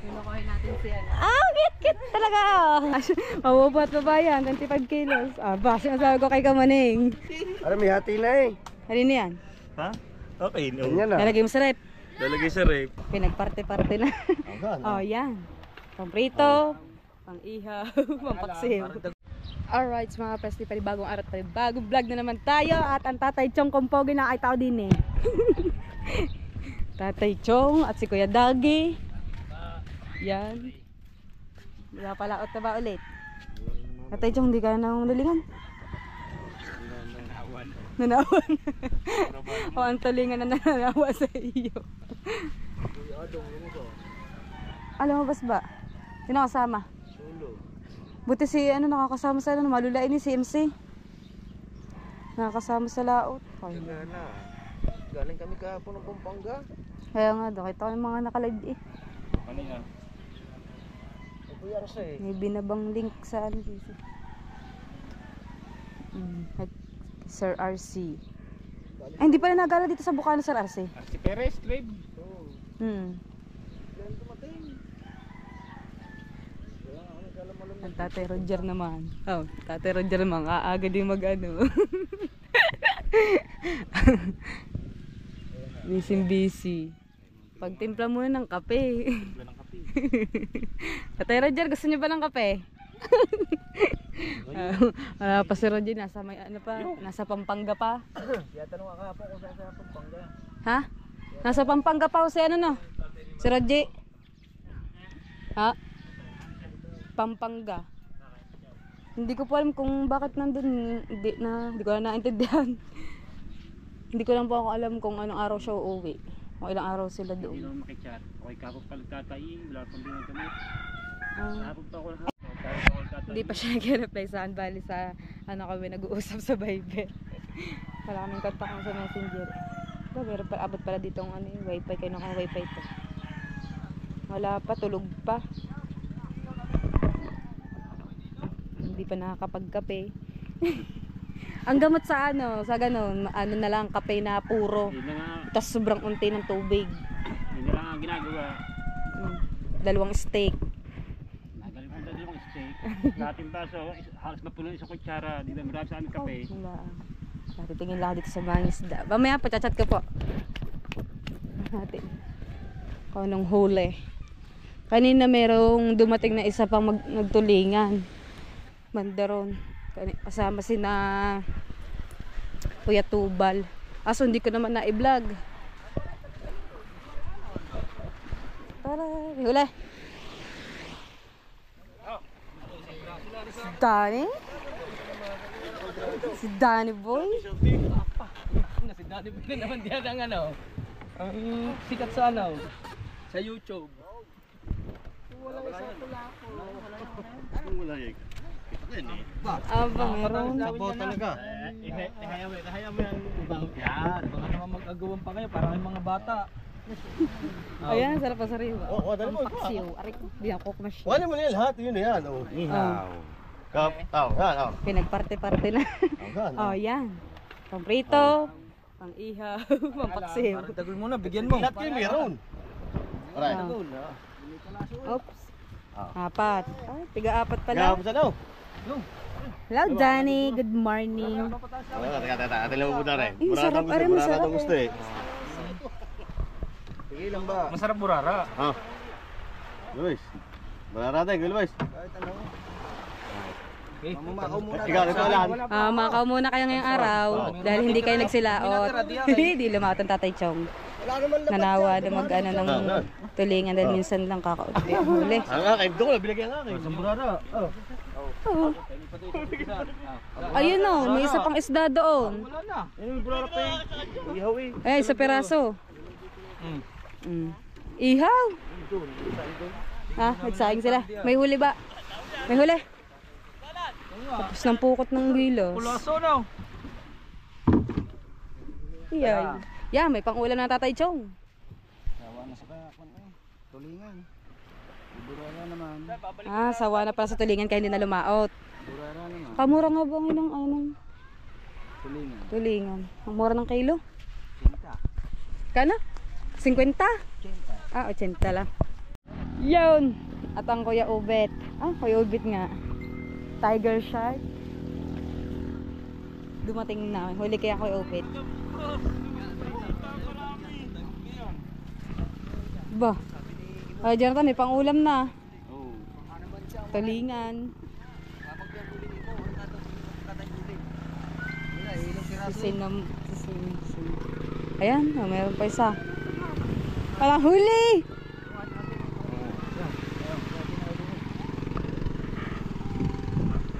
Pinukuhin natin si ano. Kit talaga. Mabubuhat pa ba yan? 25 kilos. Ba, sinasabi ko kay Kamaning. Ano, may hati na eh. Halina yan. Ha? Okay, no. Ganyan na. Lalagay mo sa rep. Lalagay sa rep. Pinagparte-parte na. Yan. Pamprito, pang-ihaw, pampaksiw. Alright, mga pesti, panibagong araw, panibagong vlog na naman tayo. At ang Tatay Chong Kompogi na ay tao din eh. Tatay Chong at si Kuya Dagi. Yan. Palaot na ba ulit? Tatay Chong, hindi ka nang lulingan? Nanawan. O ang tulingan na nanawa sa iyo. Alam mo ba? Sino kasama? Buti si ano nakakasama sa ano, malulain ni si MC. Nakakasama sa laot. Galing kami kahapon ng Pampanga. Kaya nga daw, kita ko yung mga nakalive eh. Kanina. May binabang link sa ano dito. Sir RC. Ay, hindi pala nagala dito sa Bukana, Sir RC. Si Perez, Clive. Ang Tatay Roger naman. Tatay Roger naman, aaga din mag-ano. Busy. Pagtimpla muna ng kape. Tatay Roger, gusto niyo ba ng kape? Pa si Roger, nasa may ano pa, nasa Pampanga pa. Kaya tanong ka po kung saan sa Pampanga. Ha? Nasa Pampanga pa o si ano no? Si Roger. Ha? Pampanga. Hindi ko po alam kung bakit nandun, hindi ko na naintindihan. Hindi ko lang po ako alam kung anong araw siya uuwi. Kung ilang araw sila doon. Hindi naman makichat. Okay, kapag palagtatayin, wala pang binagkamit. Kapag pa ako lang. Hindi pa siya nag-reply saan, bali sa ano kami nag-uusap sa Viber. Wala kaming kontak sa Messenger. Meron pa, abot pala dito ang ano, wifi, kayo ng wifi to. Wala pa, tulog pa. Hindi pa nakakapagkape. Ang gamot sa ano, sa ganun, ano na lang, kape na puro. Tapos sobrang unti ng tubig. Hindi na lang ang ginagawa. 2 steak. Nagaling ko 2 steak. Dating baso, halos mapuno isang kutsara. Di ba marami sa aming kape? Titingin lang dito sa mga isda. Mamaya pa, chat ko po. Natin. Kung anong huli. Kanina merong dumating na isa pang nagtulingan. Mandaron. Kasama si na Kuya Tubal. Aso hindi ko naman na-i-vlog. Para, huli. Si Danny? Si Danny boy? Si Danny Boy na naman diyan ang ano. Ang sikat sa ano. Sa YouTube. Wala yun. Meron. Sabaw talaga. Ihaya mo yung ibang. Yan. Baka naman mag-agawan pa kayo para kayong mga bata. Ayan, sarap pa sariwa. Dali mo. Paksiw. Aray ko, di ako kumasya. Wala mo na yan lahat. Yun na yan. Ihaw. Yan. Pinagparte-parte na. Yan. Pamprito, pang-ihaw, pampaksiw. Tagol mo na, bigyan mo. Lahat kayo meron. Alright. Oops. 4. Ay, 3-4 pala. Gapos ano? Hello, Johnny. Good morning. Teka. Atin lang mo muna rin. Sarap. Aray, masarap gusto eh. Sige lang ba? Masarap burara. Luis. Burara tayo, Luis. Mamakaw muna. Ikaw, ito lang. Makaw muna kayo ngayong araw dahil hindi kayo nagsilaot. Hindi lumaot ang Tatay Chong. Nanawa na mag-ano ng tulingan dahil minsan lang kakaunti ang huli. Ang akin, doon ko binigyan ang akin. Burara. Ayun o, may isa pang isda doon. Wala na. Yung burara pa eh. Ihaw eh. Ay, isa peraso. Ihaw. Nagsaing sila. May huli ba? May huli. Tapos ng pukot ng gilos. Pulaso na. Iyay. Yeah, may pang-ulam na Tatay Chong. Sawa na sa tulingan. Burara naman. Sawa na pala sa tulingan kaya hindi na lumaot. Burara naman. Kamura nga ba ng anong Tulingan. tulingan? Ang mura ng kilo? 50. Kana? 50? 80 lang. Yun! At ang Kuya Ubet. Kuya Ubet nga. Tiger shark. Dumating na. Huli kaya Kuya Ubet. Ba? Ay, Jonathan, may pang-ulam na. Tulingan. Sisinam. Ayan, mayroon pa isa. Walang huli!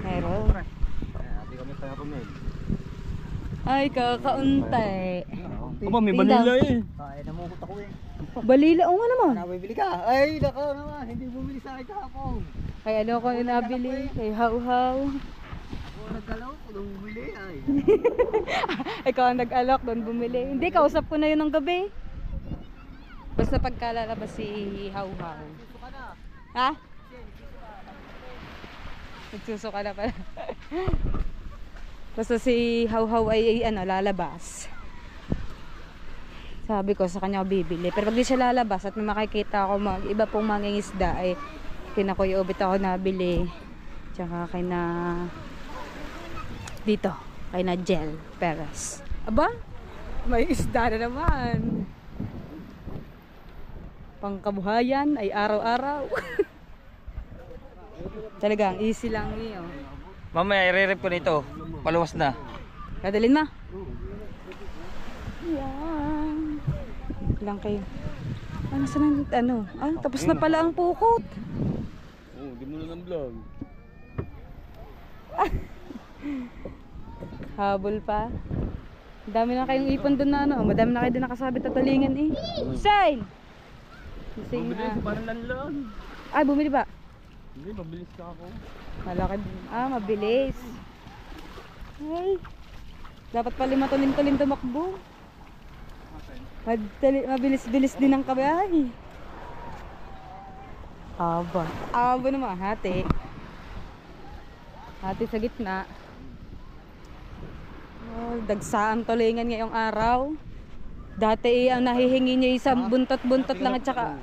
Meron. Ay, kakaunti. Aba, may balila eh. Ay, namukot ako eh. Balila, o nga naman. Nabibili ka? Ay, nako naman. Hindi bumili sa akin kahapon. Kay ano ko yung nabili? Kay How-How. Kung nagkalaw, kung bumili ay. Ikaw ang nag-alok doon bumili. Hindi, kausap ko na yun ng gabi. Basta pagkalalabas si How-How. Ha? Nagsusuka na pala. Basta si How-How ay lalabas. Sabi ko sa kanya bibili. Pero pag di siya lalabas at may makikita ako iba pong mangingisda ay kina Kuya Ubet ako nabili. Tsaka kay na dito. Kay na Jel Perez. Aba? May isda na naman. Pangkabuhayan ay araw-araw. Talagang easy lang niyo. Mamaya, i-rep ko nito. Paluwas na. Kadalin na. Yan. Lang kayo. Saan tapos na pala ang pukot. Di mo lang ang vlog. Habol pa. Dami na kayong ipon doon na madami na kayo doon nakasabit na tulingan eh. Shine! Parang lanlan. Ay, bumili ba? Hindi, mabilis ka ako. Malaki. Mabilis. Ay. Dapat pala matulim-tulim tumakbo. Mabilis-bilis din ang kabay. Aba naman, hati. Hati sa gitna. Dagsaan tulingan ngayong araw. Dati ang nahihingi niya isang buntot-buntot lang at saka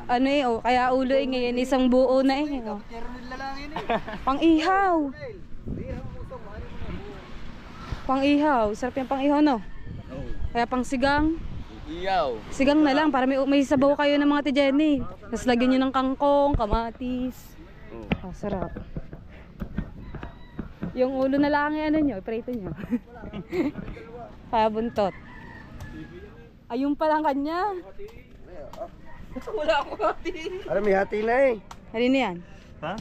kaya ulo ngayon isang buo na Pang-ihaw. Pang-ihaw. Sarap yung pang-ihaw Kaya pang-sigang. Sigang na lang para may sabaw kayo ng mga Jenny. Tapos lagyan nyo ng kangkong, kamatis. Sarap. Yung ulo na lang iprito nyo. Kaya buntot. Ayun pa lang kanya. Wala akong hati. Alam, may hati na eh. Halina yan. Ha?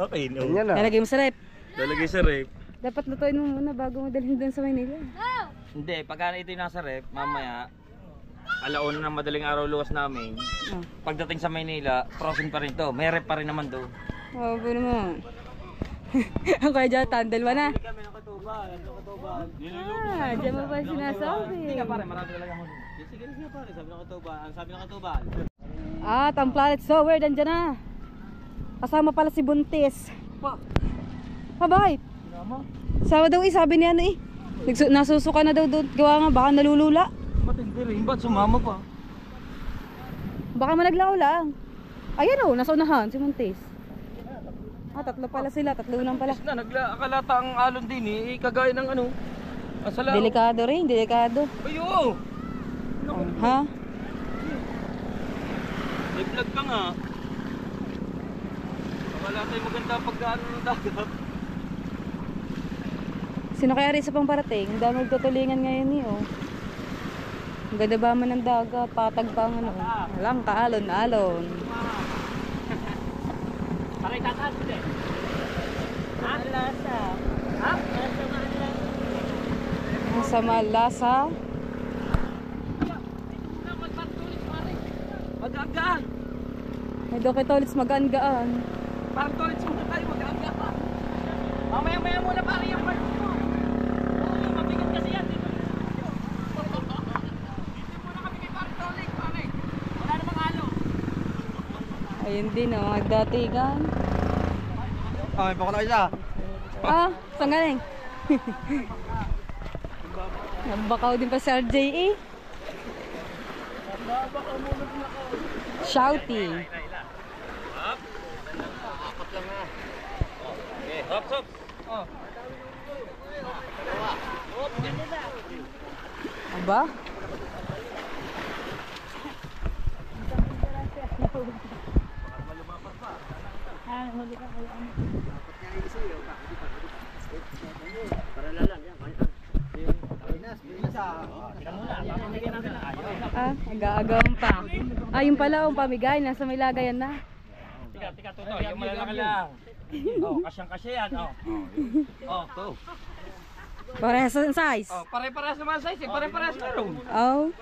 Okay, no. Ganyan na. Lalagay mo sa rep. Lalagay sa rep. Dapat lutuin mo muna bago mo dalhin doon sa Maynila. Hindi, pagka ito yung nasa rep, mamaya, alauna ng madaling araw luwas namin. Pagdating sa Maynila, frozen pa rin to. May rep pa rin naman to. Wabo naman. Ang kaya Jonathan, dalawa na. Kami ng katuban, Diyan mo ba sinasabi? Hindi nga pare, marami talaga mo. Sige nga pare, sabi ng katuban. Ang sabi ng katuban. Ang Planet Sower, dandyan na. Kasama pala si Buntis. Bakit? Sama daw sabi niya nasusuka na daw doon. Gawa nga, baka nalulula. Matindi rin, ba't sumama pa? Baka managlaw lang. Ayan nasa unahan, si Buntis. Tatlo pala sila, tatlo lang pala. Akalata ang alon din kagaya ng asala. Delikado rin, delikado. Ayo! Ha? May vlog ka nga. Akala tayo maganda pagdaan ng dagat. Sino kaya rin sa pangparating? Ang dami nagtutulingan ngayon Ang ganda ba man ng dagat, patag pa ang Walang kaalon-alon. Pakay tataas din. Malasa. Ha? Sa malasa. Mag-agaan. May dokitolits magaan-gaan. Parang tolits muna tayo, mag-agaan. Mamaya-maya muna pare yung part mo. Oo, mabigat kasi yan. Dito muna kami kay parang tolits, pare. Wala namang halo. Ayun din magdatigan. May pako na isa. Saan galing? Nabakaw din pa si RJE. Shouty. Sok. Oh. Aba? Aga-agawan pa. Yung pala, pamigay. Nasa may lagayan na. Tika, tuto. Yung malalaki lang. Oh, kasyang-kasya yan. Oh. Oh, to. Parehas ang size. Oh, pare-parehas naman size eh. Pare-parehas na rin. Oh.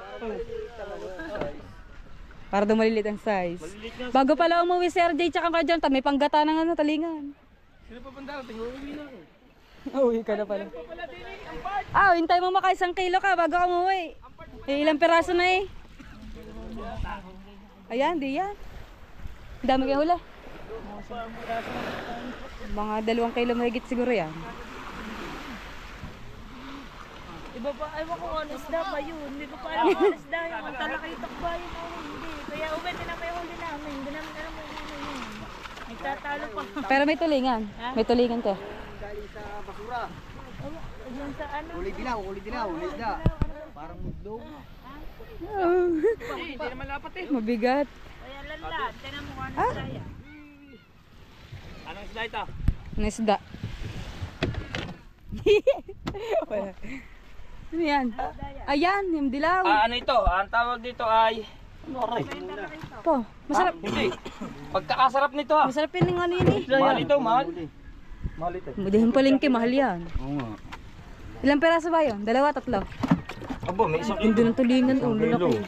Para daw malilit ang size. Bago pala umuwi si RJ tsaka ka dyan, may panggata ng ano, talingan. Sino pa bang darating? Uuwi na ako. Uwi ka na pala. Hintay mo maka 1 kilo ka bago ka umuwi. Ilang peraso na eh. Ayan, di yan. Ang dami kayong hula. Mga 2 kilo mahigit siguro yan. Iba pa, ewan ko ano isda ba yun? Hindi ko pa alam kung ano isda yun. Ang talakitok ba yun o hindi? Kaya uwete na may huli namin. Hindi namin alam kung ano yun. Nagtatalo pa. Pero may tulingan. May tulingan to. Galing sa basura. Diyan sa ano? Uli dilaw, isda. Parang mudlong. Hindi naman lapat eh. Mabigat. Kaya lala. Tinan mo kung ano isda yan. Anong isda ito? Ang isda. Wala. Ano yan? Ayan, yung dilaw. Ano ito? Ang tawag dito ay... Po, masarap. Hindi. Pagkakasarap nito ah. Masarap yun yung ano yun eh. Mahal ito, mahal. Mahal ito. Mudihin palengke, mahal yan. Oo nga. Ilang peraso ba yun? 2, 3? Abo, may isang Hindi ng tulingan. Lalaki.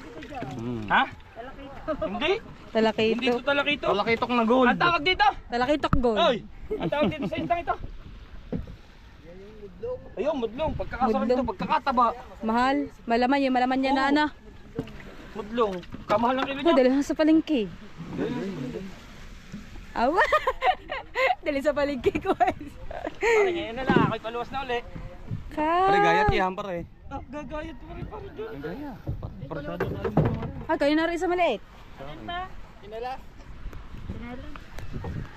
Ha? Hindi. Hindi Talakito. ito talakito. Talakitok na gold. Ang tawag dito? Talakitok gold. Oy! Ang tawag dito sa isdang ito? Ayun, mudlong. Pagkakasarap Mudlong. ito, pagkakataba. Mahal. Malaman niya na ano. Mudlong. Kamahal ng kilo Oh, niya. dali sa palengke. Awa. Dali sa palengke ko. Pare, ngayon na lang. Ako'y paluwas na uli. Yan pare. Ah, gagayat mo rin pare dyan. Ang gaya. Kayo na rin sa maliit. Ano ba? Kinala.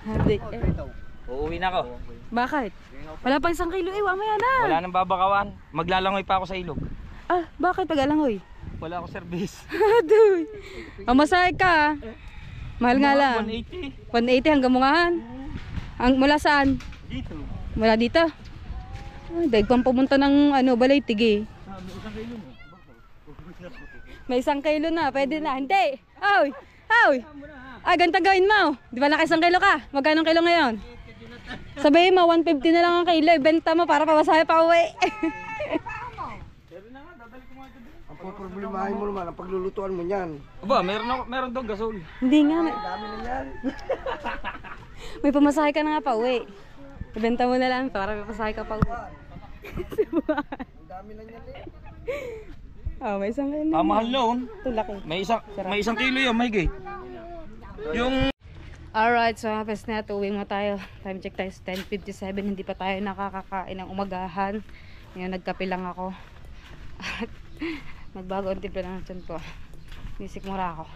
Hindi. Uuwi na ako. Bakit? Wala pang 1 kilo eh. Mamaya na. Wala nang babakawan. Maglalangoy pa ako sa ilog. Bakit pag-alangoy? Wala ako service. Adoy. Mamasay ka. Mahal nga lang. 180. 180 hanggang Mungahan. Mula saan? Dito. Mula dito? Daig pang pumunta ng Balay Tigi. May 1 kilo na, pwede na. Hindi! Oy! Oy! Ganito gawin mo. Di ba naka 1 kilo ka? Magkano kilo ngayon? Sabihin mo, 150 na lang ang kilo. Ibenta mo para pawasahe pa uwi. Ang poproblemahin mo naman, ang paglulutuan mo niyan. Aba, meron doon gasol. Hindi nga. Dami na yan. May pamasahe ka na nga pa uwi. Ibenta mo na lang para may pamasahe ka pa uwi. Ang dami na yan eh. May 1 kilo. Mahal noon. Ito laki. May 1 kilo yun, may gate. Yung... Alright, so hapes na ito. Uwing mo tayo. Time check tayo sa 10:57. Hindi pa tayo nakakakain ng umagahan. Ngayon nagkape lang ako. At nagbago ang timpla ng tiyan ko. Nisikmura ako.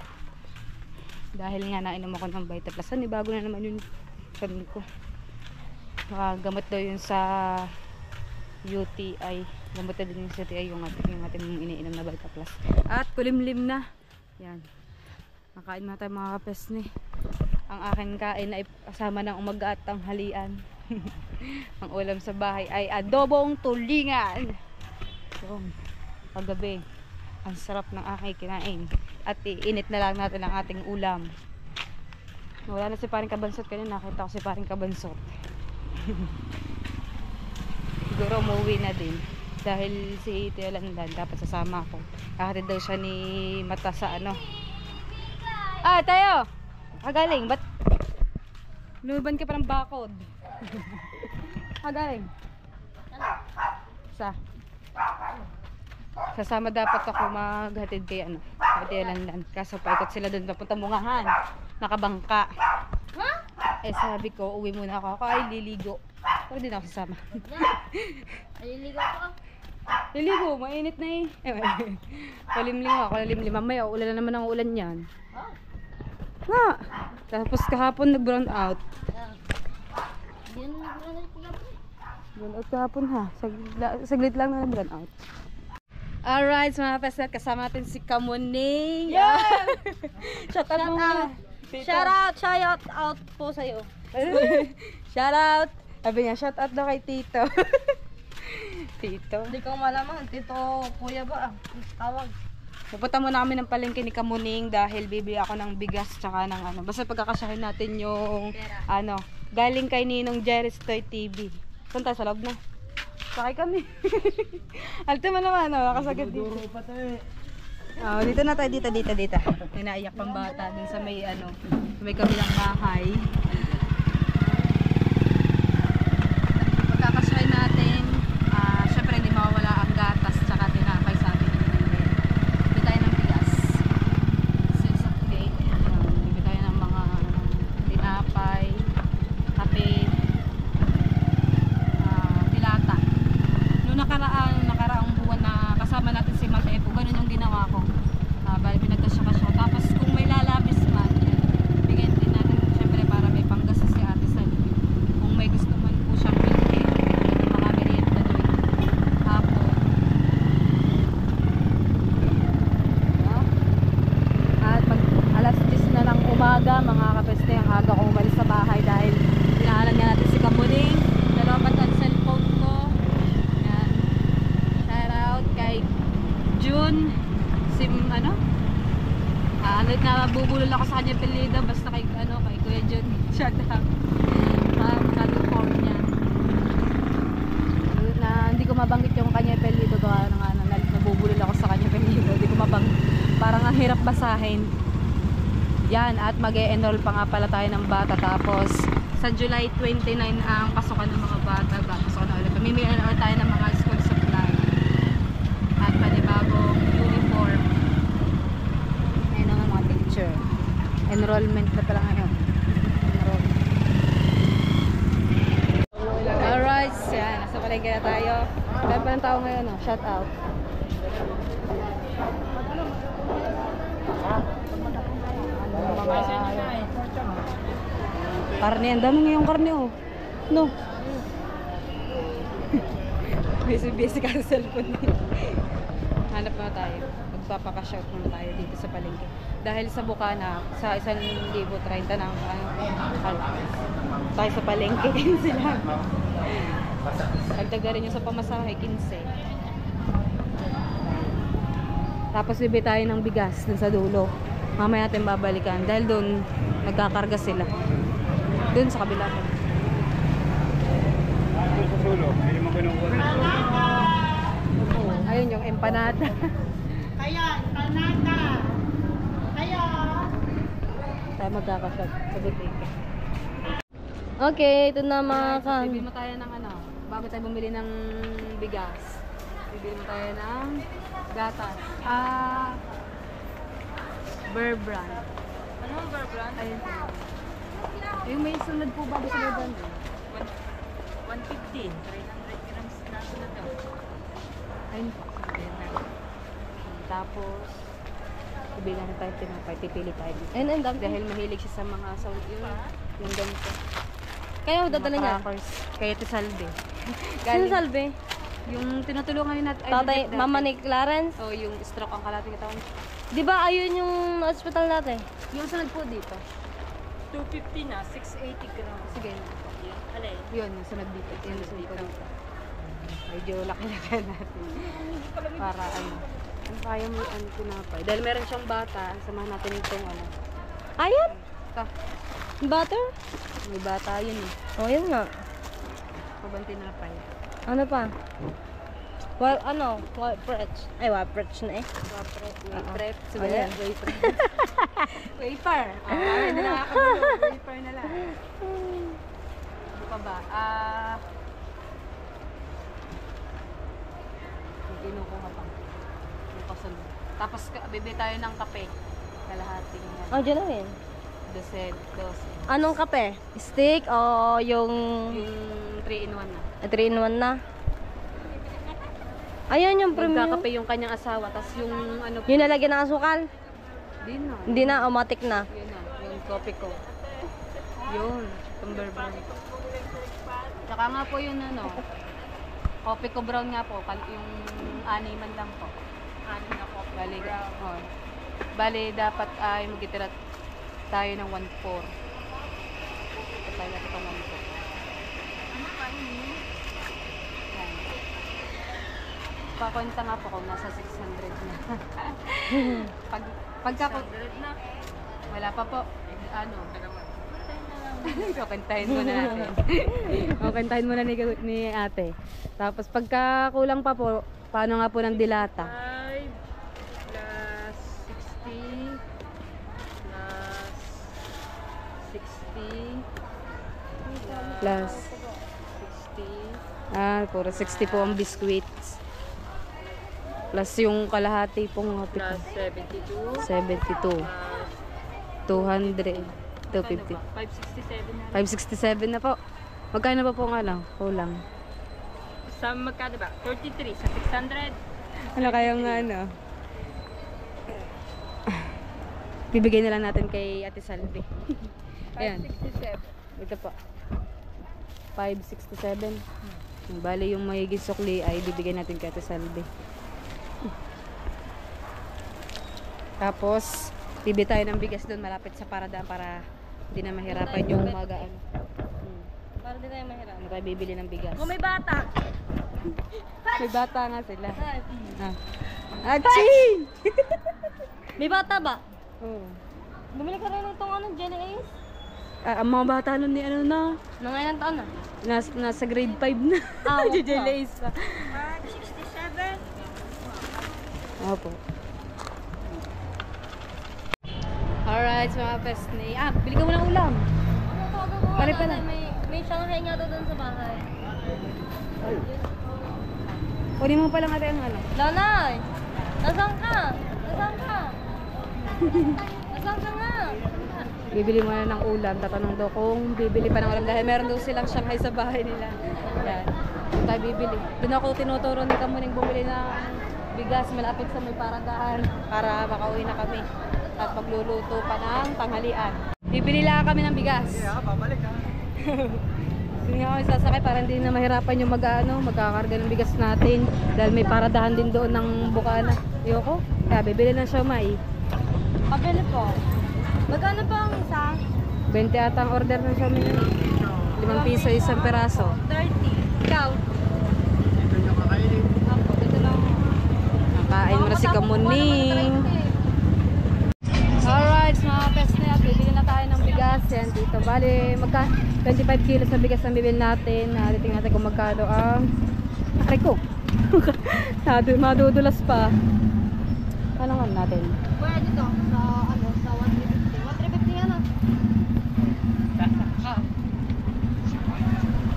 Dahil nga nainom ako ng Vita Plus. Bago na naman yung tiyan ko. Gamot daw yun sa UTI. Gamot na din yung UTI yung ating iniinom na Vita Plus. At kulimlim na. Yan. Nakain na tayo mga kapes ni. Ang aking kain ay kasama ng umaga at tanghalian. Ang ulam sa bahay ay adobong tulingan. So, paggabi, ang sarap ng aking kinain. At iinit na lang natin ang ating ulam. Wala na si Paring Kabansot kanina. Nakita ko si Paring Kabansot. Siguro umuwi na din. Dahil si Tio Landan dapat sasama ako. Kahatid daw siya ni Mata sa tayo! Kagaling, ba't lumiban ka pa ng bakod? Kagaling. Sasama dapat ako maghatid kay Tio Landan. Kaso paikot sila doon papunta Mungahan. Nakabangka. Sabi ko, uwi muna ako. Ako ay liligo. Pero di na ako sasama. Aliligo ako. Liligo, mainit na eh. Palimlim ako, lalimlim. Mamaya, ulan na naman ang ulan yan. Tapos kahapon nag-brown out. Burn out kahapon ha. Saglit lang na burn out. Alright, so mga peslet, kasama natin si Kamuning. Yeah! Shout out muna. Shout out po sa'yo. Shout out. Sabi niya, shout out daw kay Tito. Tito. Hindi ko malaman, tito, kuya ba? Tawag. Pupunta muna kami ng palengke ni Kamuning dahil bibili ako ng bigas tsaka ng ano. Basta pagkakasyahin natin yung ano, galing kay Ninong Jerry's Toy TV. Punta sa loob na. Sakay kami. Alte mo naman, nakasagad dito. Oh, dito na tayo, dito. May naiyak pang bata dun sa may ano, may kabilang bahay. Pagkakasyahin natin, syempre hindi mawawala ang gatas tsaka tinapay sa atin. Bibili tayo ng bigas. 6 of 8. Bibili tayo ng mga tinapay, kape, dilata. Noong nakaraang buwan na kasama natin si Mate po, ganun yung ginawa ko. Bali pinagkasya-kasya. Tapos kung may lalabis man, bigyan din natin syempre para may panggastos si Ate Sal. Kung may gusto man po siyang bilhin, mga merienda doon. Hapon. At pag alas 10 na ng umaga, mga kapeste, ang aga kong umalis sa bahay dahil pinaalan nga natin si Kamuning. Dalawa ang cellphone ko. Yan. Shout out kay June. Nabubulol ako sa kanya apelyido basta kay Kuya June. Shout out. California. Hindi ko mabanggit yung kanya apelyido gawa nabubulol ako sa kanya apelyido. Hindi ko mabanggit. Parang ang hirap basahin. Yan, at mag-e-enroll pa nga pala tayo ng bata. Tapos sa July 29 ang pasukan ng mga bata. Pasukan na ulit. Pamimili na ulit tayo ng mga school supply. At panibagong uniform. Ayun ang mga teacher. Enrollment na pala ngayon. Alright, yan. Nasa palengke na tayo. Dahil pa ng tao ngayon, shout out. Karne, ang dami ngayong karne oh. No. Busy ka sa cellphone niya. Hanap na tayo. Magpapaka-shout muna tayo dito sa palengke. Dahil sa Bukana, sa 1,030 na tayo sa palengke sila. Dagdag rin yung sa pamasahe, 15. Tapos bibili tayo ng bigas dun sa dulo. Mamaya natin babalikan. Dahil doon, nagkakarga sila. Doon sa kabila. Sa sulo, hindi mo kinukuha. Ayun yung empanada. Kaya, empanada. Kaya. Tayo magkakasag sa butike. Okay, ito na mga kan. Bibili mo tayo ng ano, bago tayo bumili ng bigas. Bibili mo tayo ng gatas. Bear Brand. Ano ang Bear Brand? Ayun. Yung may sunod po bago sa Bear Brand. 115. 300 grams na sunod daw. Ayun po. Tapos, bibili na tayo tinapay. Pipili tayo dito. And dami. Dahil mahilig siya sa mga sound yung ganito. Kaya dadala niya. Crackers. Kaya Salve. Sino Salve? Yung tinutulungan natin. Tatay, mama ni Clarence? O yung stroke ang kalating katawan. Di ba ayun yung hospital natin? Yung sunod po dito. 250 na, 680 grams. Sige. Alay. Yun, yung sunod dito. Yung sunod po dito. Medyo laki-laki natin. Para ano. Ano kaya mo ano tinapay? Dahil meron siyang bata, samahan natin itong ano. Ayun? Ito. Butter? May bata yun eh. Oh, yun nga. Pabang tinapay. Ano pa? Well, ano? Waprech. Ay, waprech na eh. Prep. Ayan. Wafer. Wafer. Hindi na nakakagulo. Wafer na lang. Ano pa ba? Kinukuha pa. Yung kasunod. Tapos bibili tayo ng kape. Kalahating Oh, dyan na rin. 12. Anong kape? Stick o yung Yung 3-in-1 na. 3-in-1 na? Ayun yung premium. Magkakape yung kanyang asawa. Tapos yung ano po. Yung nalagyan ng asukal? Di na. Hindi na, automatic na. Yun na. Yung kopi ko. Yun. cucumber brown. Tsaka nga po yun ano, coffee ko brown nga po, yung animan lang po. Ano na po? Bali, oh. Bali dapat ay magitira tayo ng 1.4. Tayo natin itong 1.4. Yan. Pakwenta nga po kung nasa 600 na. Pagka po, wala pa po. Ano? Kukantahin mo na natin. Kukantahin mo na ni ate. Tapos pagka kulang pa po, paano nga po ng dilata? 5 plus 60 plus 60 Plus, 60 puro 60 po ang biscuits. Plus yung kalahati pong plus 72 72. 200. 250. 567 na. 567 na po. Magkano pa po nga lang? Kulang. Sa magkano ba? 33 sa 600. Ano kayong ano? Bibigay na lang natin kay Ate Salvi. Ayan. 567. Ito po. 567. Bali yung may gisokli ay bibigay natin kay Ate Salvi. Tapos, bibi tayo ng bigas doon malapit sa paradaan para hindi na mahirapan yung magaan. Para di tayo mahirap. Ano tayo bibili ng bigas? Kung may bata. May bata nga sila. Aching! May bata ba? Oh. Bumili ka rin itong ano, Jelly Ace? Ang mga bata nun ni ano na, Mga ilang taon na? nasa grade 5 na. Ah, wag pa. Jelays pa. 567. Opo. Alright, so mga pesni. Bili ka mo ng ulam. Pare pala. May Shanghai nga doon sa bahay. Kunin mo pala natin ang ano. Nanay! Nasaan ka? Nasaan ka? Nasaan ka nga? Bibili mo na ng ulam. Tatanong daw kung bibili pa ng ulam dahil meron daw silang Shanghai sa bahay nila. Yan. Doon tayo bibili. Doon ako tinuturo ni Kamuning bumili ng bigas malapit sa may paradaan para makauwi na kami. At magluluto pa ng tanghalian. Bibili lang kami ng bigas. Yeah, babalik ha. Hindi nga kami sasakay para hindi na mahirapan yung magkakarga ng bigas natin. Dahil may paradahan din doon ng Bukana. Ayoko. Kaya bibili ng siomai. Pabili po. Magkano po ang isa? 20 ata ang order ng siomai na. 5 piso isang peraso. 30. Ikaw? Ito nyo kakainin. Ako, dito lang. Nakain mo na si Kamuning. Alright, mga pesne, at bibili na tayo ng bigas. Yan dito. Bali, 25 kilos na bigas ang bibili natin. Tingnan natin kung magkano ang... Aray ko! Madudulas pa. Ano nga natin? Kuya dito, sa ano, sa 150. 150 yan ah.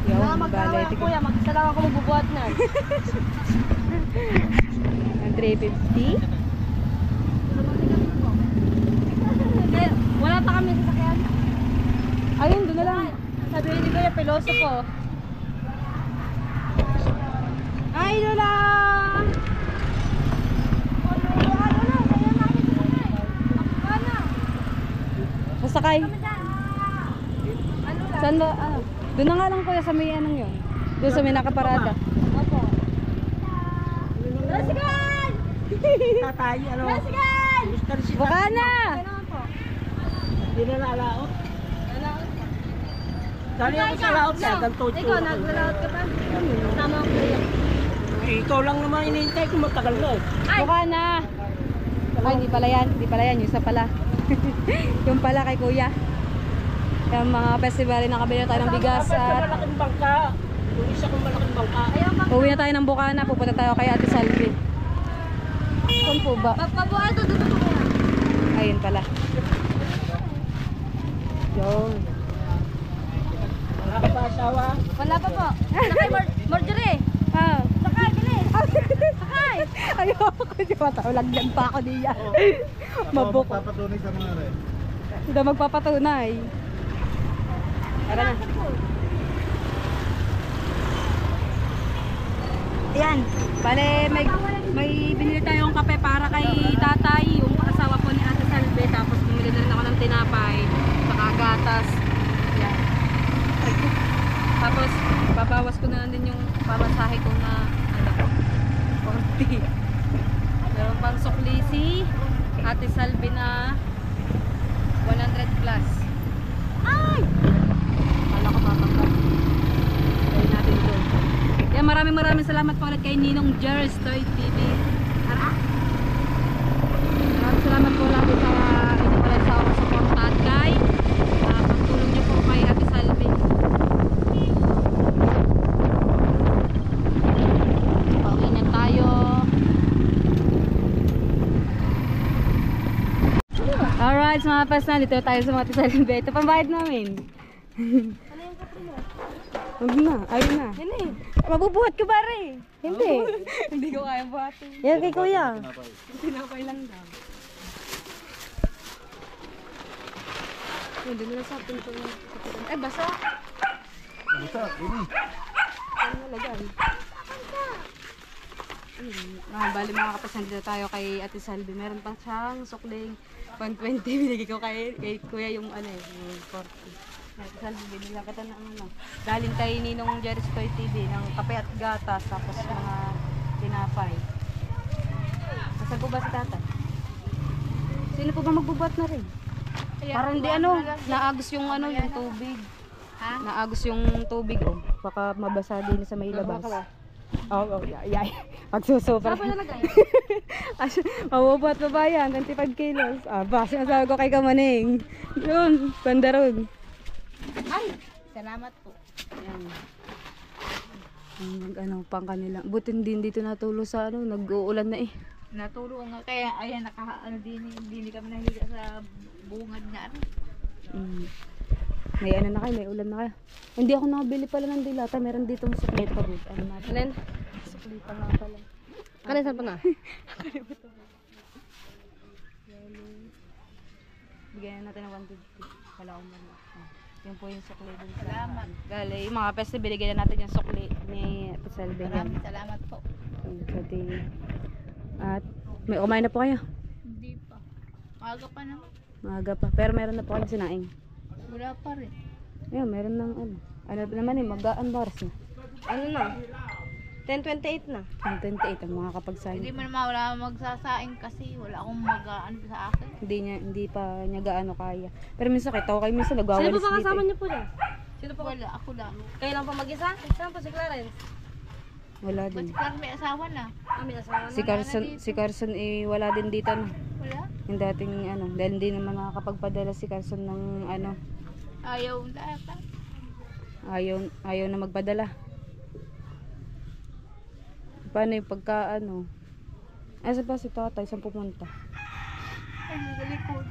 Yaw, bali. Kuya, mag-isa lang ako magbubuhat na. 350. Wala pa kami sa sakyan. Ayun, doon na lang. Sabi ni Kuya, pilosopo. Ay, Lola! Sasakay. Saan ba? Doon na nga lang kuya sa may anong yun. Doon sa may nakaparada. Opo. Rasigan! Tatay, ano? Rasigan! Bukana! Hindi na nalaot. Dali ako sa laot sa ganito. Ikaw, naglalaot ka pa? Tama ang kuya. Ikaw lang naman inihintay kung matagal na eh. Bukana! Ay, hindi pala yan. Hindi pala yan. Yung isa pala. Yung pala kay kuya. Yung mga festival na nakabili na tayo ng bigas Dapat at malaking bangka. Yung isa kong malaking bangka. uwi na tayo ng Bukana. Pupunta tayo kay Ate Salvi. Saan po ba? Papabuhay to dito ko kuya. Ayun pala. Yun. Wala ka pa asawa? Wala pa po. Sakay Marjorie. Sakay, bilis. Sakay. Ayoko ko siya. Matawalagyan pa ako niya. Mabuk. Papatunay sa mga rin. Hindi magpapatunay. Tara na. Ayan. Bale, may binili tayong kape para kay tatay, yung asawa po ni Ate Salve. Tapos bumili na rin ako ng tinapay, saka gatas. Ayan. Tapos, babawas ko na lang din yung pamasahe ko na, 40. Meron pang sukli si Ate Salvi na 100 plus. Ay! Kala ko papangkat. Kaya natin doon. Kaya maraming salamat po ulit kay Ninong Jer's Toy TV. Maraming salamat po lagi sa inyo pala sa support at kay pagtulong niyo po kay Ate Salvi. Pauwinan tayo. Alright, mga pas na. Dito tayo sa mga Ate Salvi. Ito pambayad namin. Ano yung kape mo? Huwag na. Ayun na. Yan eh. Mabubuhat ko ba rin? Hindi. Hindi ko kaya buhatin. Yan kay kuya. Tinapay lang daw. Hindi nila sa atin ito. Eh, basa. Basta, ini. Ano nalagay? Bali mga kapasan, dito tayo kay Ate Salvi. Meron pa siyang sukling 120. Binigay ko kay kuya yung ano eh, yung 40. Ate Salvi, binila kita ng ano. Galing kay Ninong Jerry's Toy TV ng kape at gatas, tapos mga tinapay. Nasaan po ba si tata? Sino po ba magbubuhat na rin? Parang hindi ano, naagos yung ano, yung tubig. Ha? Naagos yung tubig oh. Baka mabasa din sa may labas. Oo, yay. Pagsusupra. Saan pa nalagay? Mabubuhat pa ba yan? 25 kilos. Ba, sinasabi ko kay Kamaning. Yun, pandaron. Ay! Salamat po. Yan. Ano, pang kanila. Buti din dito natulo sa ano, nag-uulan na eh. Naturo nga. Kaya ayan, hindi kami nahiga sa bungad na ano. May ano na kayo, may ulan na kayo. Hindi ako nakabili pala ng dilata. Meron dito sa plate pa bud. Ano natin? Alin? Sukli pa nga pala. Kaya saan pa na? Bigyan natin ng 150. Wala akong mali. Yun po yung sukli dun sa... Salamat. Gali, yung mga peste, binigyan na natin yung sukli ni Ate Salvi. Maraming salamat po. At may kumain na po kayo? Hindi pa. Maaga pa naman. Maaga pa. Pero meron na po kayo sinaing. Wala pa rin. Ayun, meron ng ano. Ano naman eh, mag-aan baras na. Ano na? 10:28 na. Ang 28 ang mga kapagsahin. Hindi mo naman wala magsasaing kasi wala akong mag-ano sa akin. Hindi pa niya gaano kaya. Pero minsan kita ko kayo minsan nagwawalis dito. Sino pa kasama eh. niyo po dyan? Sino pa? Wala, ako lang. Kayo lang pa mag-isa? Saan po si Clarence? Wala Ba't din. si Clarence may asawa na? May asawa na. Si Carson eh wala din dito no. Wala? Yung dating ano, dahil hindi naman nakakapagpadala si Carson ng ano, Ayaw data. ayaw na magpadala. Paano yung pagka ano? Asa ba si tatay? Saan pupunta? Ay, nagalikod.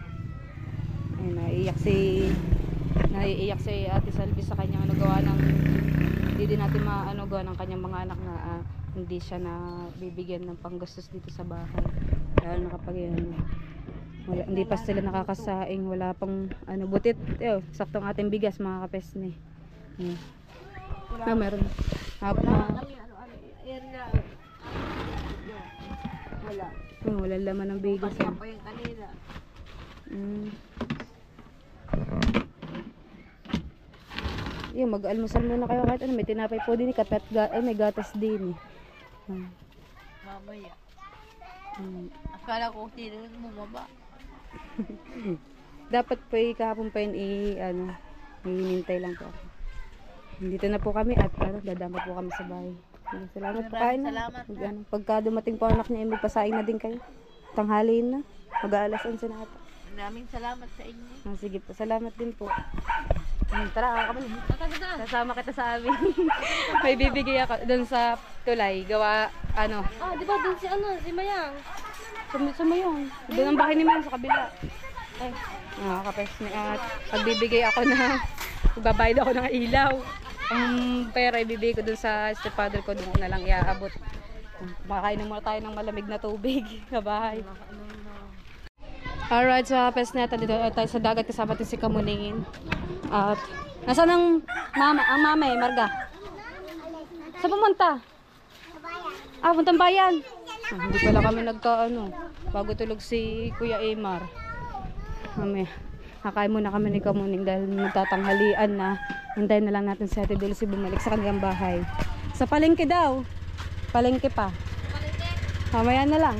Ay, naiiyak si Ate Salvi sa kanyang ano gawa ng hindi din natin maano gawa ng kanyang mga anak na hindi siya na bibigyan ng panggastos dito sa bahay. Lalo na kapag yan, wala, hindi pa sila nakakasaing, wala pang ano butit. Saktong ating bigas mga kapesne. Meron. Wala laman ng bigas. Kaya pa yung kanila. Yung mag-almusal muna kayo kahit ano, may tinapay po din, kape at may gatas din. Mamaya. Akala ko sila bumaba. Dapat po kahapon pa yun ano, hinintay lang po ako. Dito na po kami at dadama po kami sa bahay. Salamat po kayo na. Salamat po. Pagka dumating po anak niya, magpasaing na din kayo. Tanghaliin na. Mag-aalas 11 na ata. Maraming salamat sa inyo. Sige po, salamat din po. Tara, kami. Kasama kita sa amin. May bibigay ako doon sa tulay. Gawa, ano. Di ba doon si Mayang? Sa Mayong. Doon ang bahay ni Mayang sa kabila. Ay, kapes niya. At pagbibigay ako na, magbabayad ako ng ilaw. Ang pera ibibigay ko doon sa stepfather ko, doon na lang iaabot. Makakain muna tayo ng malamig na tubig sa bahay. Alright, so kapes na dito tayo sa dagat kasama natin si Kamuningin. At nasaan ang mama Marga? Saan pumunta? Puntang bayan. Hindi pala kami bago tulog si Kuya Emar. Kakain muna kami ni Kamuning dahil magtatanghalian na. Hintayin na lang natin si Ate Dulce bumalik sa kanilang bahay. Sa palengke daw. Palengke pa. Mamaya na lang.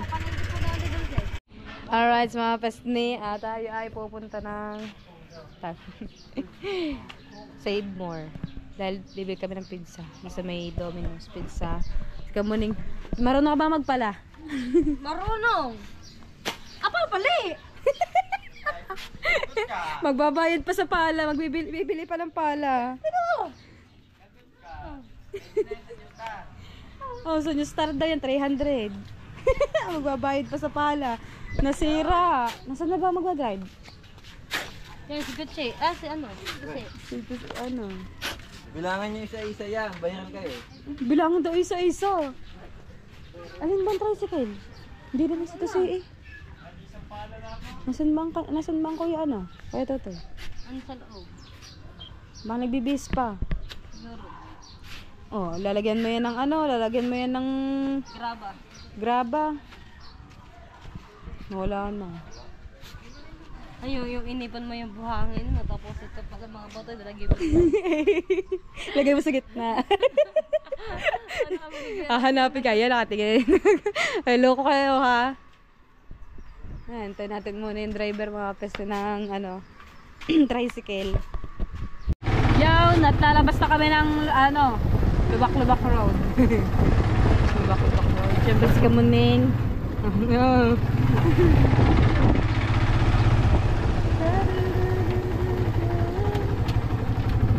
Alright, mga pesni. Tayo ay pupunta ng Save More. Dahil bibili kami ng pizza. Nasa may Domino's Pizza. Kamuning, marunong ka ba magpala? Marunong! Apa pali! Magbabayad pa sa pala, bibili pa ng pala. Oh, so new start daw yan, 300. Magbabayad pa sa pala. Nasira. Nasaan na ba magdadrive? Yan si Gucci. Si ano? Si ano? Bilangan niyo isa-isa yan. Bayan kayo. Bilangan daw isa-isa. Alin ba ang tricycle? Hindi naman sa tusi eh. Nasaan ba ang kuya ano? Kaya toto. Ano sa loob? Baka nagbibis pa. Oh, lalagyan mo yan ng ano? Lalagyan mo yan ng Graba. graba. Wala na. Ayun, yung inipan mo yung buhangin mo. Tapos ito pala mga bato, nalagay mo. Lagay mo sa gitna. Hanapin kayo, nakatingin. Ay, loko kayo ha. Ayan, tayo natin muna yung driver mga pesto ng ano, tricycle. Yaw, natlalabas na kami ng ano, Lubak-Lubak Road. Lubak-Lubak Road. Siyempre si Kamuning.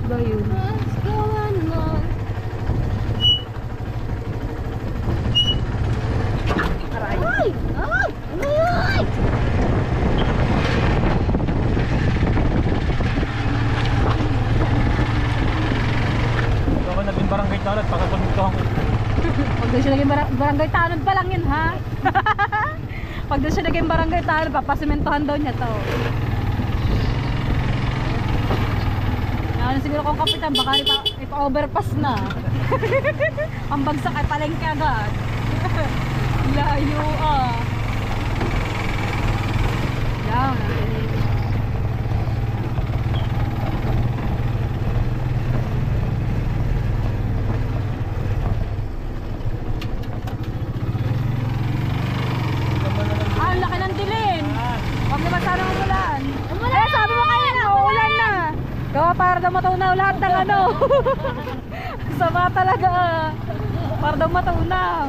Ba yun? What's going on? Aray! Ay! Ay! Ay! Ako naging barangay talad, pagkasunod ko. Pag doon siya naging barangay tanod pa lang yun ha. Pag doon siya naging barangay tanod, papasimentohan daw niya to. Ano siguro kung kapitan, baka ipa-overpass na. Ang bagsak ay palengke agad. Layo ah. Yan. Ang laki ng dilim. Huwag naman sana umulan. Eh, sabi mo kayo na, uulan na. Gawa para daw matunaw lahat ng ano. Sama talaga. Para daw matunaw.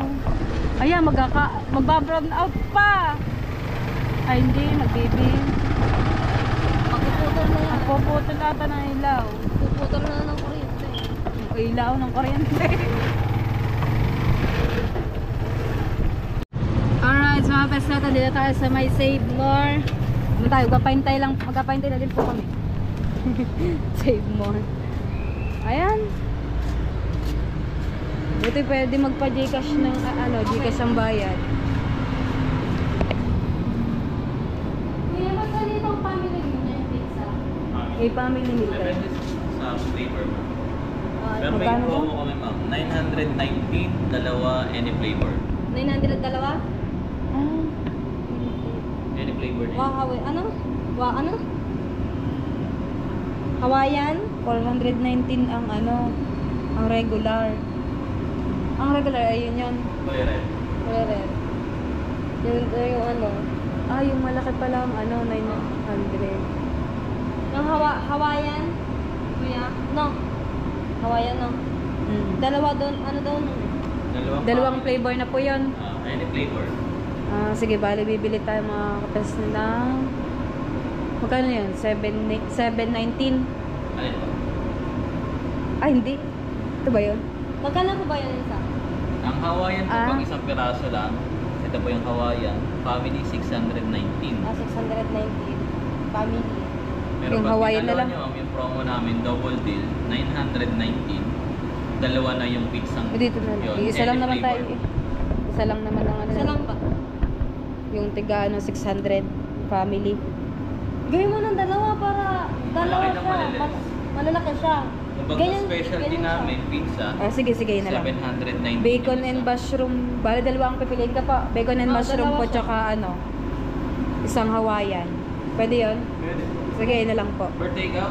Ayan, magba-brown out pa. Ay, hindi, magbibing. Magpuputol na yan. Puputol ata ng ilaw. Puputol na ng kuryente. Yung ilaw ng kuryente. Alright, so mga pes natin, dito tayo sa may Save More. Ano tayo, magpapahintay na din po kami. Save More. Ayan. Buti pwede magpa-Gcash ng Gcash ang bayad. Kuya, magkano itong family niyo na yung pizza? May family meal kayo. Sa flavor mo. Pero may magkano promo kami ma'am. 919, dalawa, any flavor. 900 dalawa? Ah, Any flavor na yun. Wow, ano? Wow, ano? Hawaiian? 419 ang ang regular. Ang regular, ayun yun. Kulay Rare. Yung ano? Yung malaki pala ang 900. Yung Hawaiian? Kuya? No. Hawaiian, no. Dalawa doon, ano doon? Dalawang flavor na po yun. Any flavor. Sige, bali bibili tayo mga kapes ng magkano yun? 719. Alin po? Hindi. Ito ba yun? Magkano po ba yun isa? Ang Hawaiian po, pag isang piraso lang. Ito po yung Hawaiian. Family 619. 619. Family. Pero Yung pag Hawaiian na dalawa lang. nyo, ma'am, yung promo namin, double deal, 919. Dalawa na yung pizzang. Dito na lang. Yun, Isa lang any naman tayo flavor. eh. Isa lang naman ang Isa lang ba? Yung tiga 600 family. Gawin mo ng dalawa para dalawa Malaki na siya. maliliit. Malalaki siya. Kumbaga specialty ganyan siya. namin, pizza, Sige, yun na lang. 790. Bacon and mushroom. Bali, dalawa ang pipiliin ka pa. Bacon and mushroom dalawa po, siya. tsaka isang Hawaiian. Pwede yun? Pwede. Sige, na lang po. Birthday ka?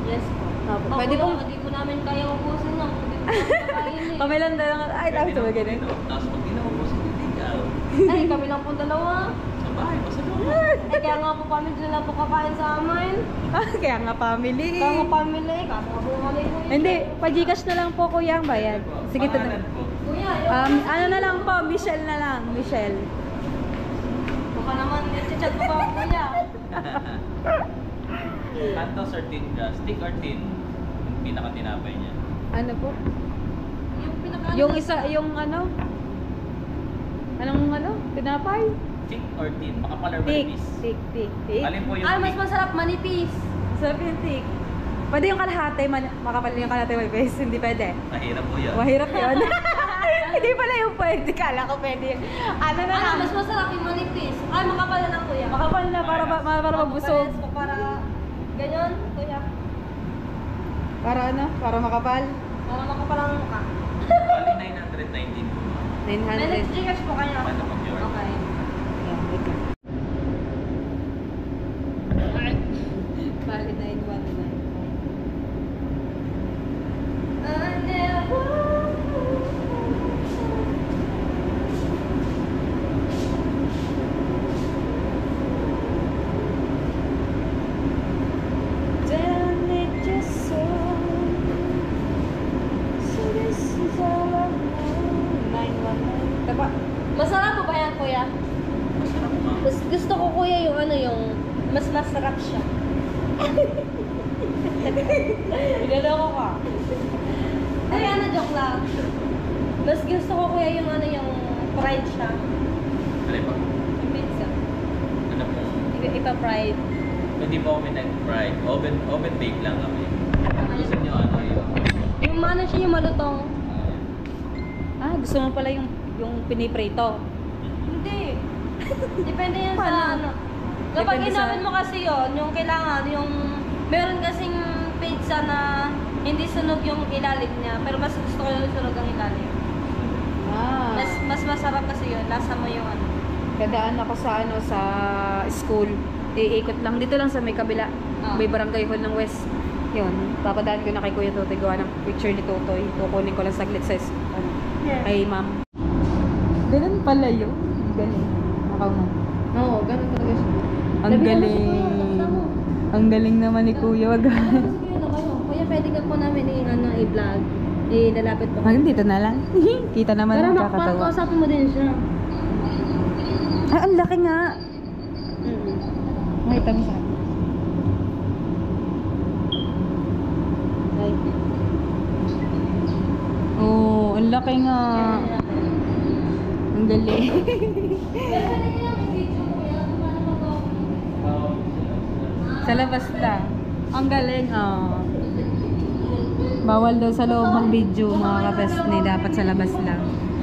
Yes po. Opo. Pwede pong... Hindi po namin kaya ubusin ng hindi po namin kakainin. Kami lang dalawa. Ay, tapos sa mga ganun. Tapos pag ginaubos, hindi ka. Ay, kami lang po dalawa. Sa bahay, basta mo. Eh, kaya nga po kami dyan lang po kakain sa amin. Kaya nga family. Kaya nga family, kaso nga po kami po. Hindi, pag-Gcash na lang po kuya ang bayad. Sige, ito na. Pangalan po. Kuya, yung Ano na lang po, Michelle na lang. Michelle. baka naman, chat ko pa ako kuya. Cantos or tin ka? Stick or tin? Yung pinaka-tinapay niya. Ano po? Yung pinaka... Yung isa, yung ano? Anong ano? Tinapay? Stick or tin? Makapal or Tik. manipis? Tik. Alin po yung Ay, mas tik? masarap manipis. Sarap yung tik. Pwede yung kalahati, makapal yung kalahati manipis. Hindi pwede. Mahirap po yun. Mahirap yun. Hindi pala yung pwede. Kala ko pwede yun. Ano na lang? Mas masarap yung manipis. Ay, makapal na lang kuya. Makapal na para mabusog. Parehas po, para ganyan, kuya. Para ano? Para makapal? Para makapal ang mukha. Bali 919 po. 900. May nag-Gcash po kayo. Paano pag yun? Okay. Yeah, wait lang. Bali 919. Masarap po ba yan, kuya? Masarap ma. Gusto ko, kuya, yung ano, yung mas masarap siya. Pinaloko ka. Ay, ano, joke lang. Mas gusto ko, kuya, yung ano, yung fried siya. Alin po? Yung pizza. Ano po? Ipa-fried. Hindi po kami nag-fried. Oven bake lang kami. Gusto nyo ano yun? Yung ano siya, yung malutong. Ah, gusto mo pala yung piniprito. Hindi. Depende yan sa Paano? ano. Kapag Depende sa- ginawin mo kasi yon, yung kailangan, yung meron kasing pizza na hindi sunog yung ilalim niya, pero mas gusto ko yung sunog ang ilalim. Ah. Mas masarap kasi yun, lasa mo yung ano. Kadaan ako sa sa school. Iikot lang dito lang sa may kabila. Ah. May barangay hall ng West. Yun, papadaan ko na kay Kuya Totoy gawa ng picture ni Totoy. Kukunin ko lang saglit sa kay ma'am. Ganun pala yun. Galing. Makaw mo. Oo, ganun talaga siya. Ang galing. Ang galing naman ni Kuya. Wag. Kuya, pwede ka po namin i-vlog. Ilalapit po. Hanggang dito na lang. Kita naman Pero ang kakatawa. makakausapin mo din siya. Ah, ang laki nga. May tabi sa Ay. Oh, ang laki nga. Ang galing. Pero pwede niyo lang i-video kuya kung paano mag Sa labas lang. Ang galing, oh. Bawal daw sa loob mag-video, mga kabes ni. Dapat sa labas lang.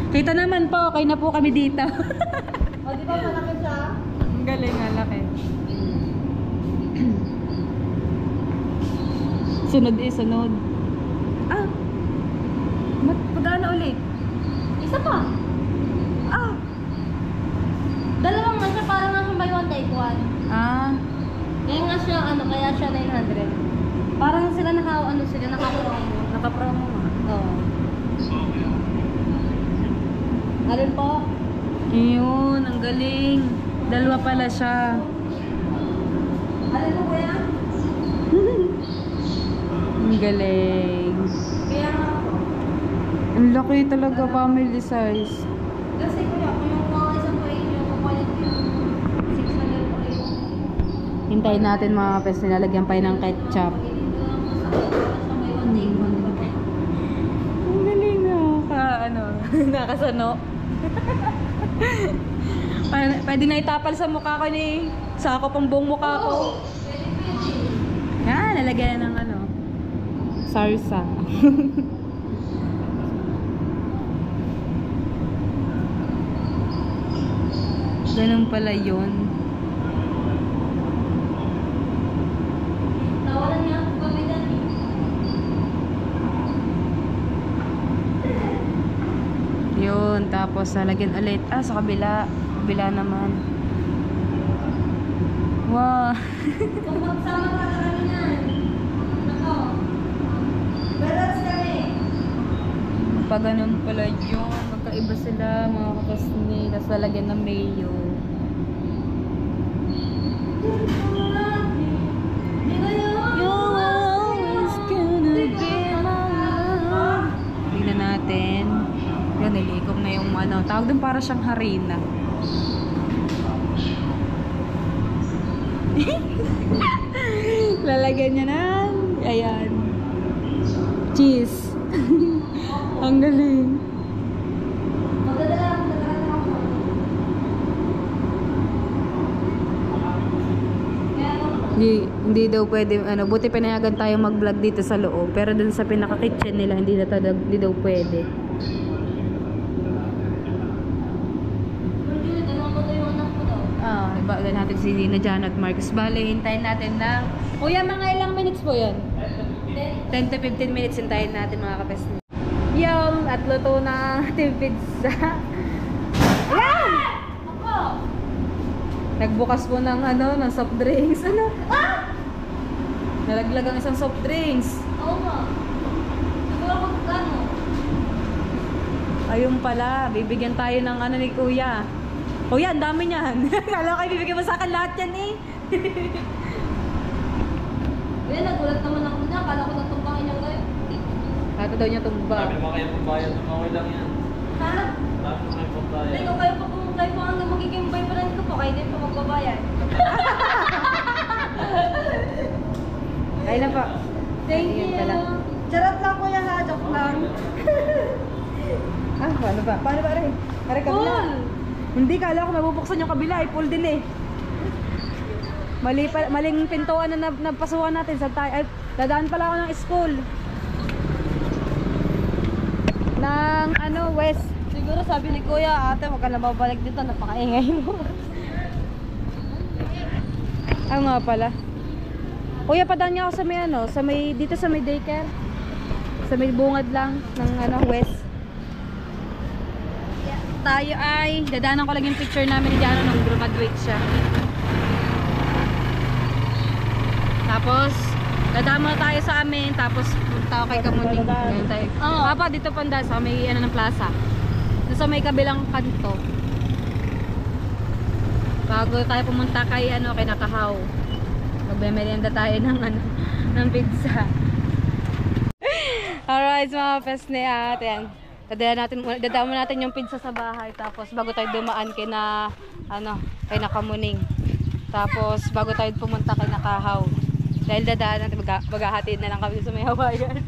Kita naman po, okay na po kami dito. O, di ba malaki siya? Ang galing, ang laki. Sunod sunod. Ah! Pagkano ulit? Isa pa. Ah! Dalawang nga siya, parang nga siya buy one take one. Ah! Kaya nga siya, kaya siya 900. Parang sila nakapromo. Nakapromo nga. Oo. Alin po? Ayun, ang galing. Dalawa pala siya. Alin po kuya? Ang galing. Kaya nga po. Ang laki talaga, family size. Kasi kuya, kung yung mga isang po yung quality yung 600 po yung Hintayin natin mga kapes, nilalagyan pa yun ng ketchup. dito lang po sa kanya, siya buy one take one. Di ba po? Ang galing nakasano. Pwede na itapal sa mukha ko ni sako pang buong mukha ko. Yan, lalagyan na ng sarsa. Ganun pala yun. Tawalan niya ako kami dyan. Yun, tapos lalagyan ulit. Sa kabila. Kabila naman. Wow. Kung magsama ka kami yan. Nako. Balance kami. Pag ganun pala yun, magkaiba sila mga kapasni, tapos lalagyan ng mayo. You're always gonna be my love. Tingnan natin. Yan, nilikom na yung ano. Tawag dun para siyang harina. Lalagyan niya na. Ayan. Cheese. Ang galing. Hindi daw pwede, ano, buti pinayagan tayo mag-vlog dito sa loob. Pero dun sa pinaka-kitchen nila, hindi daw pwede. Ibagan natin si Nina, Jan at Marcus. Bale, hintayin natin na... Kuya, mga ilang minutes po yun? 10 to 15 minutes hintayin natin mga kapesni. Yung at luto na ating pizza. Ayan! Nagbukas po ng ano, ng soft drinks. Ano? Nalaglag ang isang soft drinks. Oo nga. Siguro magkano? Ayun pala, bibigyan tayo ng ano ni Kuya. Kuya, ang dami niyan. Kala ko bibigyan mo sa akin lahat yan eh. Kuya, nagulat naman ako niya. Kala ko natumpangin niya kayo. Ito daw niya tumba. Sabi mo kayo pambayad, okay lang yan. Ha? Sabi mo kayo pambayad. Hindi ko kayo pa kung kayo po hanggang magiging boyfriend ko po. Kayo din po magbabayad. Ay na pa. Thank Ayun you. pala. Charot lang kuya ha. Joke lang. Paano ba? Paano ba rin? Pare kabila. Full. Hindi, kala ko mabubuksan yung kabila. Ay, full din eh. Maling pintuan na napasuhan natin sa tayo. Ay, dadaan pala ako ng school. Ng ano, west. Siguro sabi ni kuya, ate, huwag ka na babalik dito. Napakaingay mo. Ay nga pala. Kuya, padaan niya ako sa may ano, sa may, dito sa may daycare. Sa may bungad lang ng ano, west. Tayo ay, dadaanan ko lang yung picture namin ni Jano nung graduate siya. Tapos, dadaan muna tayo sa amin, tapos punta ako kay Kamuning. Ngayon tayo. Papa, dito panda sa may ano ng plaza. Doon sa may kabilang kanto. Bago tayo pumunta kay ano, kay Nakahaw. Magbe-merienda tayo ng ano, ng pizza. Alright, mga pesne at yan. Dadaan natin yung pizza sa bahay, tapos bago tayo dumaan kay na ano, kay Nakamuning. Tapos bago tayo pumunta kay Nakahaw. Dahil dadaan natin, maghahatid na lang kami sa may Hawaiian.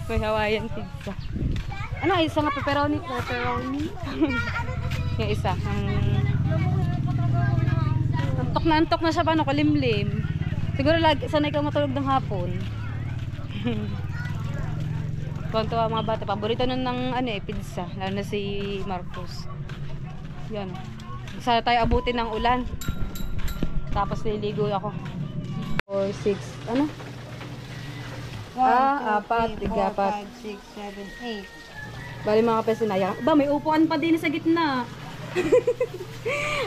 May Hawaiian pizza. Ano, isa nga pepperoni. Pepperoni. Yung isa. Antok na siya, paano kalimlim. Siguro sanay ka matulog ng hapon. Tuwa mga bata, paborito nun ng ano eh, pizza, lalo na si Marcos. Yan. Sana tayo abutin ng ulan. Tapos nililigo ako. 4, 6, ano? 4, 5, 6, 7, 8. Bali mga pesinaya. Ba, may upuan pa din sa gitna.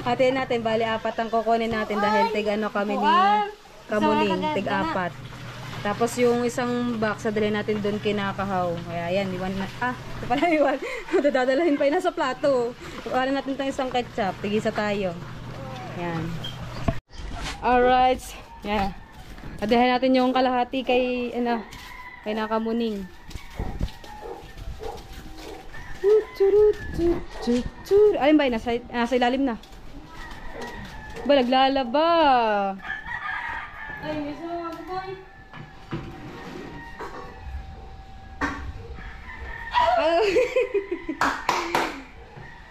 Hatiin natin, bali 4 ang kukunin natin dahil tig ano kami ni Kamuning, tig 4. Tapos yung isang box, sadalhin natin doon kinakahaw. Kaya yan, iwan na. Ito pala iwan. Dadalahin pa yun nasa plato. Iwanan natin itong isang ketchup. Tigisa tayo. Yan. Alright. Yan. Adahin natin yung kalahati kay, ano, kay Nakamuning. Alin ba yun? Nasa ilalim na. Ba, naglalaba. Ay, miss mo mga boy.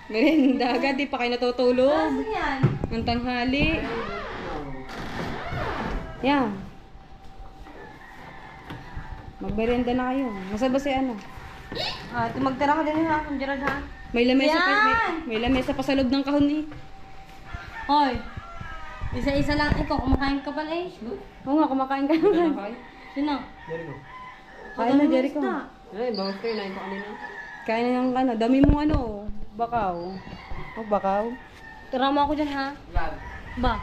Merinda agad, di pa kayo natutulog. Ano yan? Ng tanghali. Yan. Magmerienda na kayo. Nasa ba si ano? Magtira ka din ha, kung Gerard ha. May lamesa pa, Yan! may lamesa pa sa loob ng kahon eh. Hoy, isa-isa lang ikaw, kumakain ka pala eh. Oo nga, kumakain ka naman. Sino? Kain na, Jericho. Ay, bawas kayo, nain ko kanina. Kain na yung ano, dami mong ano, bakaw. Oh, bakaw. Tira mo ako dyan ha. Ba?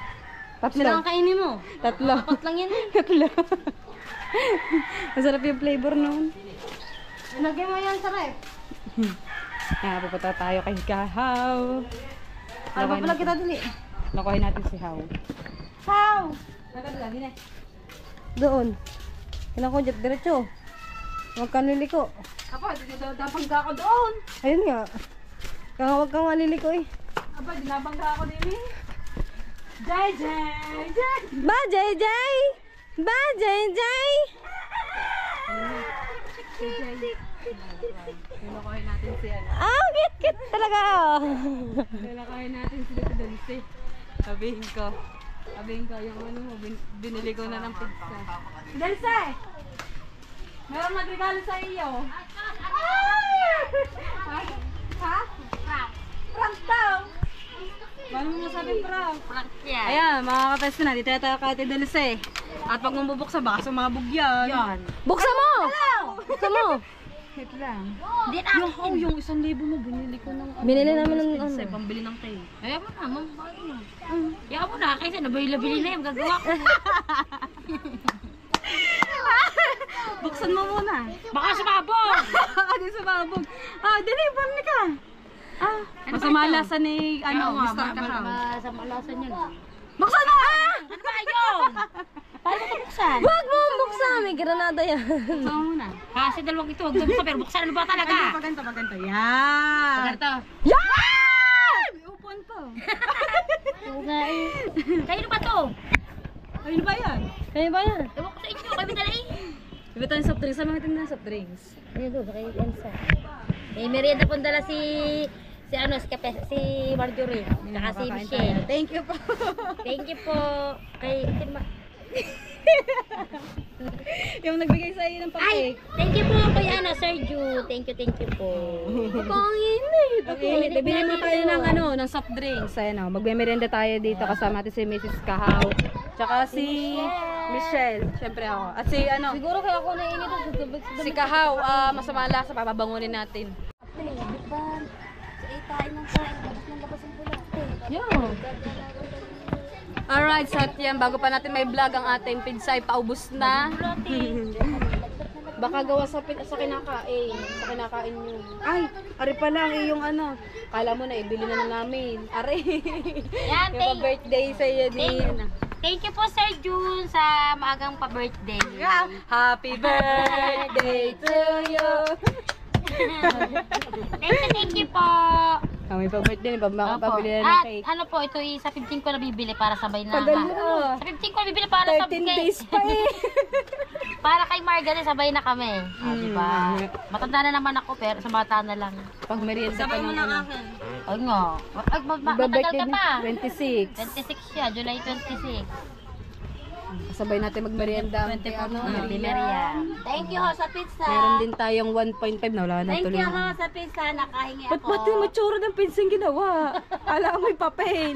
Tatlo. kainin mo. Tatlo. Apat lang yan eh. Tatlo. Masarap yung flavor nun. Lagyan mo yan sa ref. Pupunta tayo kay Kahaw. Ano ba pala kita dali? Nakuhin natin si Haw. How? Doon. Kailan ko dyan, diretso. Huwag kang liliko. Apa, dinabangga ako doon. Ayun nga. Huwag kang maliliko eh. Apa, dinabangga ako din eh. Jai, jai, jai. Ba, Jay Jay! Ba, Jay Jay! Nakuha natin si ano. Kit talaga oh. Nakuha natin si Dito Dulce. Sabihin ko yung ano mo, binili ko na ng pizza. Dulce! Meron nagregalo sa iyo. Ha? Prank daw. Paano mo masabing prank? Prank yan. Ayan, mga kapes na, dito tayo kay Ate Dulce. At pag mabubuksan, baka sumabog yan. Yan. Buksan mo! Buksan mo! Wait lang. Di na. Yung 1,000 mo, binili ko ng Binili naman ng pizza, pambili ng tayo. Ayaw mo na, bakit mo? Ayaw mo na, kasi nabili na yung gagawa ko. Buksan mo muna. Baka sumabog! Di sumabog. Dili, parang ka. Masama lasa ni, Mr. Kahaw. Masama lasan yun. Buksan mo! Ano ba yun? Paano mo ito buksan? Wag mo buksan, may granada yan. Buksan mo muna. Kasi dalawang ito, huwag mo buksan, pero buksan ano ba talaga? Paganta. Yan! Ganito. Yan! May upon pa. Kayo ba to? Ayun ba yan? Kaya ba yan? Ewan ko sa inyo, kayo dali. Bibita yung soft drinks. Sa mga tindahan soft drinks. Ano doon, kay Elsa. May merienda pong dala si Marjorie, saka si Michelle. Thank you po. Thank you po. Kay Yung nagbigay sa iyo ng Ay, pancake. thank you po kay Sergio. Thank you po. Okay, bibili mo tayo ng soft drinks. Ayan o, magme-merienda tayo dito kasama natin si Mrs. Kahaw. Tsaka si Michelle. Siyempre ako. At si Siguro kaya ako nainit si Kahaw, masama lasa, papabangunin natin. Alright, so yan, bago pa natin may vlog ang ating pizza ay paubos na. Baka gawa sa kinakain. Sa kinakain nyo. Ay, ari pa lang yung kala mo na ibili na namin. Ari. Yan, Yung birthday sa iyo din. Thank you po Sir June sa maagang pa-birthday. Happy birthday to you. Thank you po. Kami pa-birthday, pabili na ng At cake. ano po, ito sa 15 ko nabibili para sabay na. Padala. Sa 15 ko nabibili para 13 sabay. days pa eh. Para kay Margaret sabay na kami. Diba? Matanda na naman ako pero sa mata na lang. Pag merienda pa ng Ay nga. Ay, matagal ka pa. 26. 26 siya, July 26. Sabay natin magmerienda. Merienda. Thank you ho sa pizza. Meron din tayong 1.5 na wala na Thank tuloy. you ho sa pizza. Nakahingi Ba't ako. ba't yung matsura ng pinsing ginawa? Ala mo yung papel.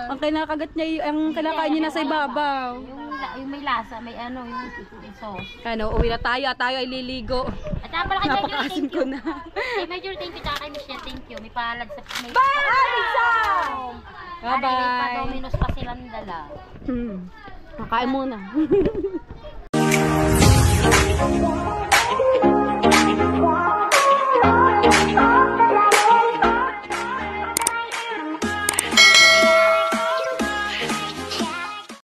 Ang kinakagat niya, ang kinakain niya nasa ibabaw. Yung may lasa, may yung sauce. Uwi na tayo at tayo ay liligo. At saka pala kay Marjorie, Napakasim thank ko you. na. Kay Marjorie, thank you. Tsaka kay Michelle, thank you. May palad sa... May Bye-bye! Pa Domino's pa silang dala. Nakain muna.